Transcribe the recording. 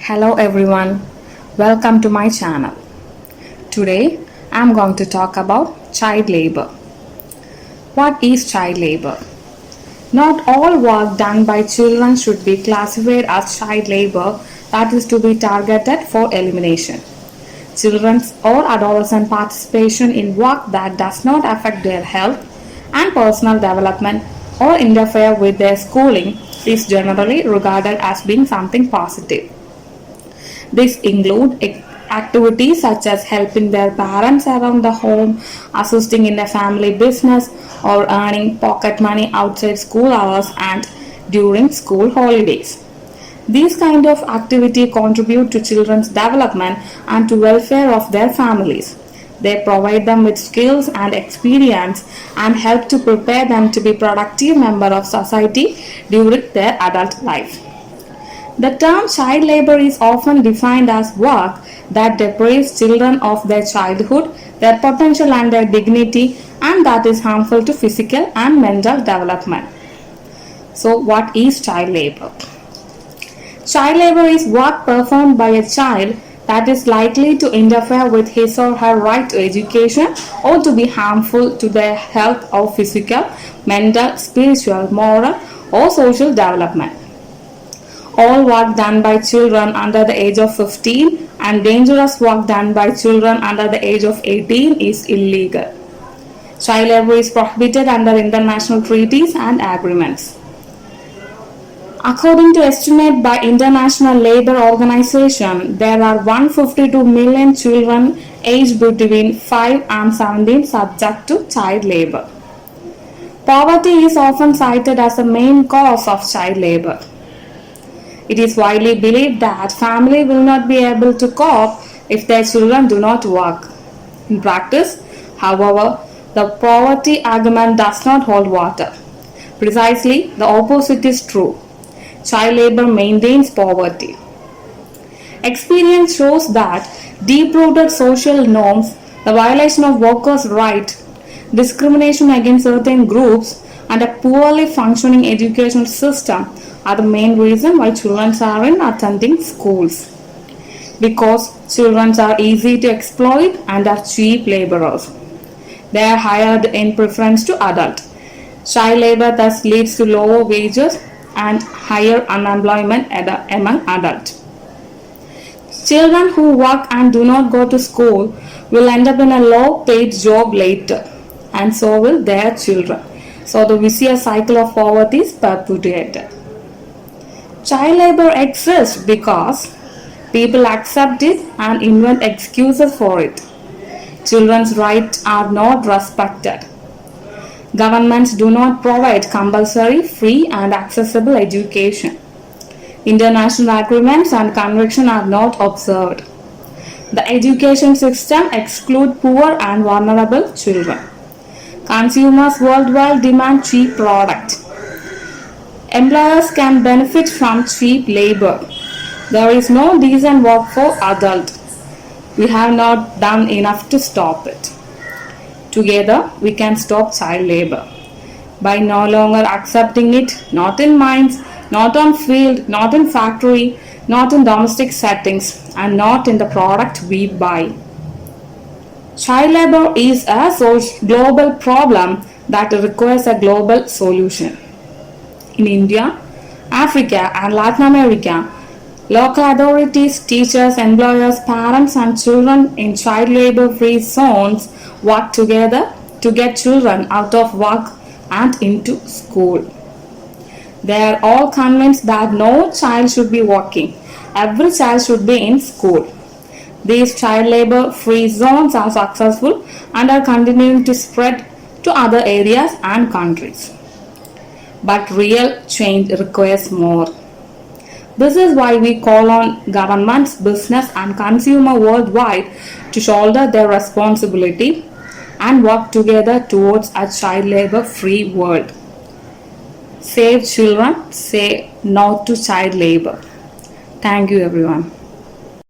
Hello everyone, welcome to my channel. Today I am going to talk about child labor. What is child labor? Not all work done by children should be classified as child labor, that is to be targeted for elimination. Children's or adolescent participation in work that does not affect their health and personal development or interfere with their schooling is generally regarded as being something positive. These include activities such as helping their parents around the home, assisting in a family business, or earning pocket money outside school hours and during school holidays. These kind of activity contribute to children's development and to welfare of their families. They provide them with skills and experience and help to prepare them to be productive member of society during their adult life. The term child labor is often defined as work that deprives children of their childhood, their potential and their dignity, and that is harmful to physical and mental development. So, what is child labor? Child labor is work performed by a child that is likely to interfere with his or her right to education or to be harmful to their health or physical, mental, spiritual, moral, or social development. All work done by children under the age of 15 and dangerous work done by children under the age of 18 is illegal. Child labor is prohibited under international treaties and agreements. According to estimate by International Labour Organization, there are 152 million children aged between 5 and 17 subject to child labor. Poverty is often cited as the main cause of child labor. It is widely believed that family will not be able to cope if their children do not work. In practice, however, the poverty argument does not hold water. Precisely the opposite is true. Child labor maintains poverty. Experience shows that deep-rooted social norms, the violation of workers' rights, discrimination against certain groups, and a poorly functioning education system are the main reason why children aren't attending schools. Because children are easy to exploit and are cheap laborers. They are hired in preference to adult. Child labor thus leads to lower wages and higher unemployment among adults. Children who work and do not go to school will end up in a low-paid job later, and so will their children. So the vicious cycle of poverty is perpetuated. Child labor exists because people accept it and invent excuses for it. Children's rights are not respected. Governments do not provide compulsory, free and accessible education. International agreements and conventions are not observed. The education system excludes poor and vulnerable children. Consumers worldwide demand cheap products. Employers can benefit from cheap labor. There is no decent work for adults. We have not done enough to stop it. Together, we can stop child labor by no longer accepting it, not in mines, not on field, not in factory, not in domestic settings, and not in the product we buy. Child labor is a global problem that requires a global solution. In India, Africa, and Latin America, local authorities, teachers, employers, parents, and children in child labor-free zones work together to get children out of work and into school. They are all convinced that no child should be working. Every child should be in school. These child labor-free zones are successful and are continuing to spread to other areas and countries. But real change requires more. This is why we call on governments, business and consumer worldwide to shoulder their responsibility and work together towards a child labor-free world. Save children, say no to child labor. Thank you everyone.